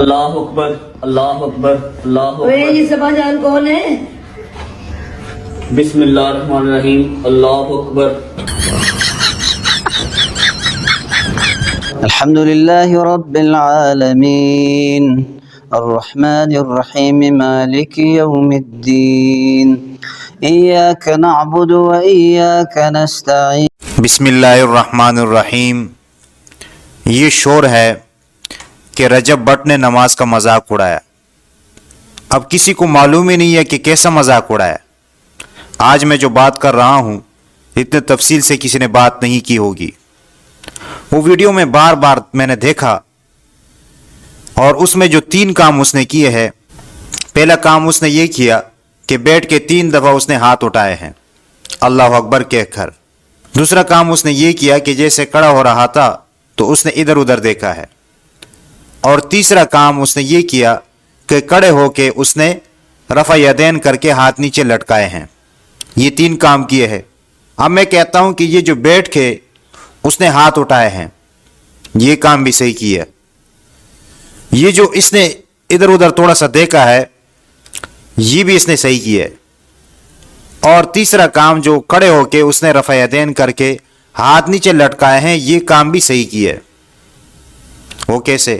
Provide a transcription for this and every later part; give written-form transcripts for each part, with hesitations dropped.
اللہ اکبر اللہ اکبر اللہ یہ اکبر سبا جان کون ہے؟ بسم اللہ الرحمن الرحیم اللہ اکبر الحمد لله رب العالمين الرحمن الرحيم مالك يوم الدين إياك نعبد وإياك نستعين بسم اللہ الرحمن الرحیم۔ یہ شور ہے کہ رجب بٹ نے نماز کا مذاق اڑایا۔ اب کسی کو معلوم ہی نہیں ہے کہ کیسا مذاق اڑایا۔ آج میں جو بات کر رہا ہوں اتنے تفصیل سے کسی نے بات نہیں کی ہوگی۔ وہ ویڈیو میں بار بار میں نے دیکھا اور اس میں جو 3 کام اس نے کیے ہیں، پہلا کام اس نے یہ کیا کہ بیٹھ کے 3 دفعہ اس نے ہاتھ اٹھائے ہیں اللہ اکبر کہہ کر۔ دوسرا کام اس نے یہ کیا کہ جیسے کھڑا ہو رہا تھا تو اس نے ادھر ادھر دیکھا ہے، اور تیسرا کام اس نے یہ کیا کہ کھڑے ہو کے اس نے رفع یدین کر کے ہاتھ نیچے لٹکائے ہیں۔ یہ 3 کام کیے ہیں۔ اب میں کہتا ہوں کہ یہ جو بیٹھ کے اس نے ہاتھ اٹھائے ہیں یہ کام بھی صحیح کیا۔ یہ جو اس نے ادھر ادھر تھوڑا سا دیکھا ہے یہ بھی اس نے صحیح کیا ہے، اور تیسرا کام جو کھڑے ہو کے اس نے رفع یدین کر کے ہاتھ نیچے لٹکائے ہیں یہ کام بھی صحیح کیا ہے۔ وہ کیسے؟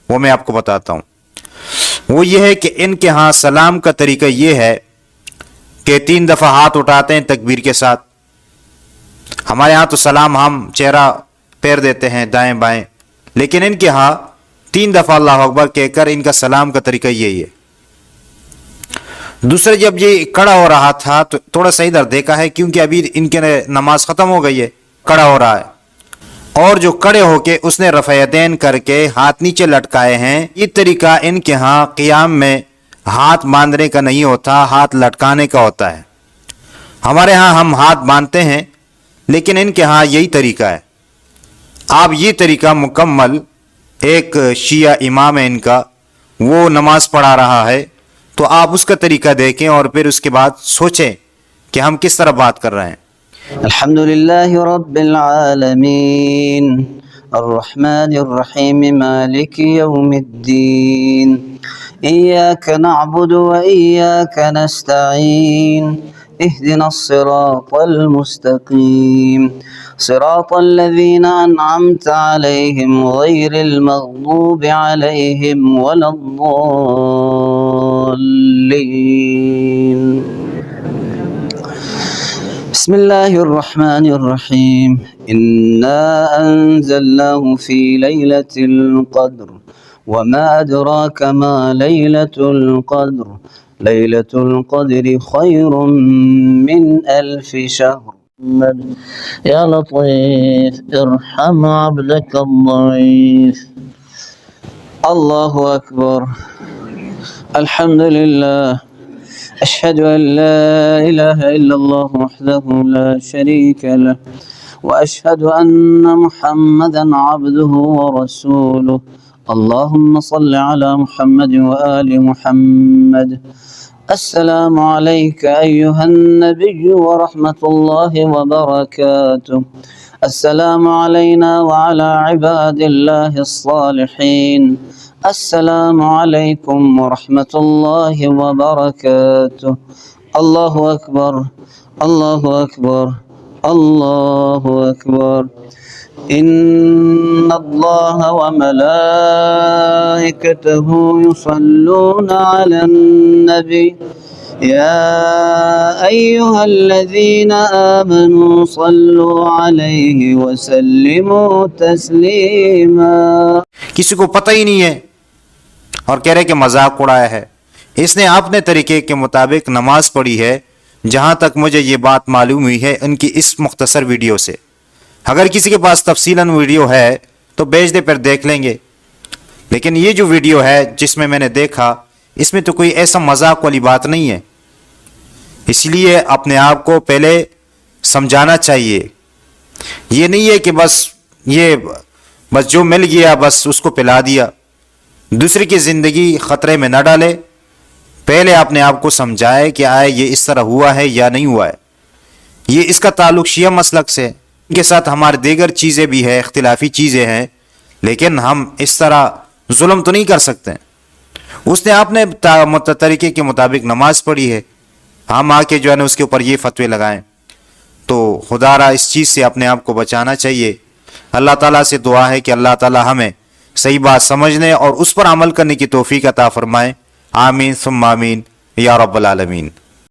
وہ میں آپ کو بتاتا ہوں۔ وہ یہ ہے کہ ان کے ہاں سلام کا طریقہ یہ ہے کہ 3 دفعہ ہاتھ اٹھاتے ہیں تکبیر کے ساتھ۔ ہمارے ہاں تو سلام ہم چہرہ پیر دیتے ہیں دائیں بائیں، لیکن ان کے ہاں 3 دفعہ اللہ اکبر کہہ کر ان کا سلام کا طریقہ یہی ہے۔ دوسرا، جب یہ کھڑا ہو رہا تھا تو تھوڑا سا ادھر دیکھا ہے کیونکہ ابھی ان کے نماز ختم ہو گئی ہے، کھڑا ہو رہا ہے، اور جو کھڑے ہو کے اس نے رفع یدین کر کے ہاتھ نیچے لٹکائے ہیں۔ یہ طریقہ ان کے ہاں قیام میں ہاتھ باندھنے کا نہیں ہوتا، ہاتھ لٹکانے کا ہوتا ہے۔ ہمارے ہاں ہم ہاتھ باندھتے ہیں لیکن ان کے ہاں یہی طریقہ ہے۔ آپ یہ طریقہ مکمل، ایک شیعہ امام ہے ان کا، وہ نماز پڑھا رہا ہے تو آپ اس کا طریقہ دیکھیں اور پھر اس کے بعد سوچیں کہ ہم کس طرح بات کر رہے ہیں۔ الحمد لله رب العالمين الرحمن الرحيم مالك يوم الدين إياك نعبد وإياك نستعين اهدنا الصراط المستقيم صراط الذين أنعمت عليهم غير المغضوب عليهم ولا الضالين بسم الله الرحمن الرحيم إنا أنزلناه في ليلة القدر وما أدراك ما ليلة القدر ليلة القدر خير من 1000 شهر يا لطيف ارحم عبدك الضعيف الله أكبر الحمد لله أشهد أن لا إله إلا الله وحده لا شريك له وأشهد أن محمدا عبده ورسوله اللهم صل على محمد وآل محمد السلام عليك أيها النبي ورحمة الله وبركاته السلام علينا وعلى عباد الله الصالحين السلام علیکم ورحمۃ اللہ وبرکاتہ اللہ اکبر اللہ اکبر اللہ اکبر ان اللہ وملائکتہ یصلون علی النبی یا ایہا الذین آمنوا صلوا علیہ وسلموا تسلیما۔ کسی کو پتہ ہی نہیں ہے اور کہہ رہے کہ مذاق اڑایا ہے۔ اس نے اپنے طریقے کے مطابق نماز پڑھی ہے، جہاں تک مجھے یہ بات معلوم ہوئی ہے ان کی اس مختصر ویڈیو سے۔ اگر کسی کے پاس تفصیلاً ویڈیو ہے تو بھیج دے، پھر دیکھ لیں گے، لیکن یہ جو ویڈیو ہے جس میں نے دیکھا اس میں تو کوئی ایسا مذاق والی بات نہیں ہے۔ اس لیے اپنے آپ کو پہلے سمجھانا چاہیے۔ یہ نہیں ہے کہ بس جو مل گیا بس اس کو پلا دیا، دوسرے کی زندگی خطرے میں نہ ڈالے۔ پہلے اپنے آپ کو سمجھائے کہ آئے یہ اس طرح ہوا ہے یا نہیں ہوا ہے۔ یہ اس کا تعلق شیعہ مسلک سے، ان کے ساتھ ہمارے دیگر چیزیں بھی ہیں، اختلافی چیزیں ہیں، لیکن ہم اس طرح ظلم تو نہیں کر سکتے. اس نے اپنے طریقے کے مطابق نماز پڑھی ہے, ہم آ کے جو ہے نا اس کے اوپر یہ فتوے لگائیں. تو خدا را اس چیز سے اپنے آپ کو بچانا چاہیے. اللہ تعالیٰ سے دعا ہے کہ اللہ تعالیٰ ہمیں صحیح بات سمجھنے اور اس پر عمل کرنے کی توفیق عطا فرمائے. آمین ثم آمین یا رب العالمین.